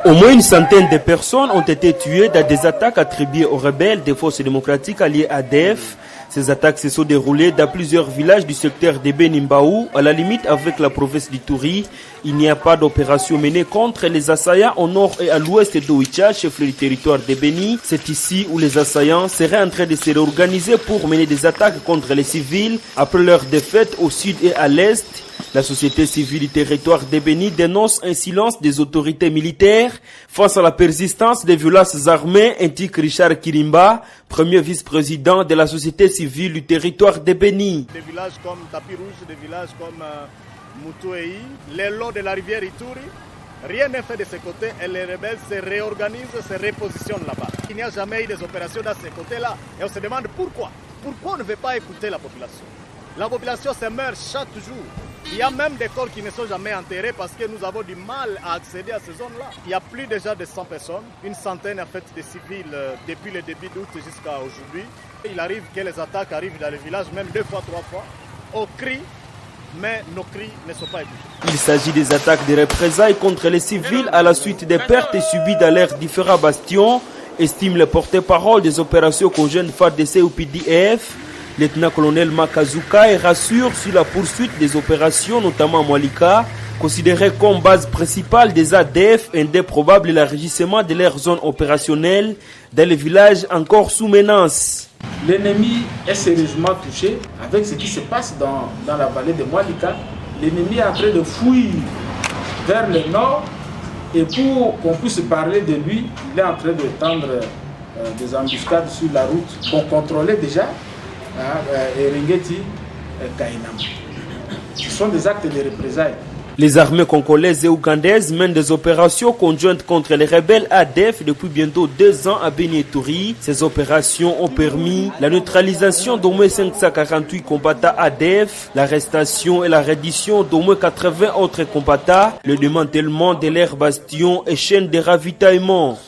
Au moins une centaine de personnes ont été tuées dans des attaques attribuées aux rebelles des forces démocratiques alliées ADF. Ces attaques se sont déroulées dans plusieurs villages du secteur de Benimbaou, à la limite avec la province d'Ituri. Il n'y a pas d'opération menée contre les assaillants au nord et à l'ouest d'Oicha, chef-lieu du territoire de Beni. C'est ici où les assaillants seraient en train de se réorganiser pour mener des attaques contre les civils après leur défaite au sud et à l'est. La société civile du territoire de Beni dénonce un silence des autorités militaires face à la persistance des violences armées, indique Richard Kirimba, premier vice-président de la société civile du territoire de Beni. Des villages comme Tapis Rouge, des villages comme Moutouei, le long de la rivière Ituri, rien n'est fait de ce côté et les rebelles se réorganisent, se repositionnent là-bas. Il n'y a jamais eu des opérations dans ce côté-là et on se demande pourquoi. Pourquoi on ne veut pas écouter la population? La population se meurt chaque jour. Il y a même des corps qui ne sont jamais enterrés parce que nous avons du mal à accéder à ces zones-là. Il y a plus déjà de 100 personnes, une centaine en fait de civils depuis le début d'août jusqu'à aujourd'hui. Il arrive que les attaques arrivent dans les villages, même 2 fois, 3 fois. On crie, mais nos cris ne sont pas écoutés. Il s'agit des attaques de représailles contre les civils à la suite des pertes subies dans leurs différents bastions, estime le porte-parole des opérations conjointes FARDC ou PDF. Lieutenant-colonel Makazuka et rassure sur la poursuite des opérations, notamment à Mwalika, considérée comme base principale des ADF, indéprobable l'élargissement de leur zone opérationnelle dans les villages encore sous menace. L'ennemi est sérieusement touché avec ce qui se passe dans la vallée de Mwalika. L'ennemi est en train de fuir vers le nord et pour qu'on puisse parler de lui, il est en train de tendre des embuscades sur la route qu'on contrôlait déjà. Eringeti, Kainam. Ce sont des actes de représailles. Les armées congolaises et ougandaises mènent des opérations conjointes contre les rebelles ADF depuis bientôt 2 ans à Beni et Turi. Ces opérations ont permis la neutralisation d'au moins 548 combattants ADF, l'arrestation et la reddition d'au moins 80 autres combattants, le démantèlement de leurs bastions et chaînes de ravitaillement.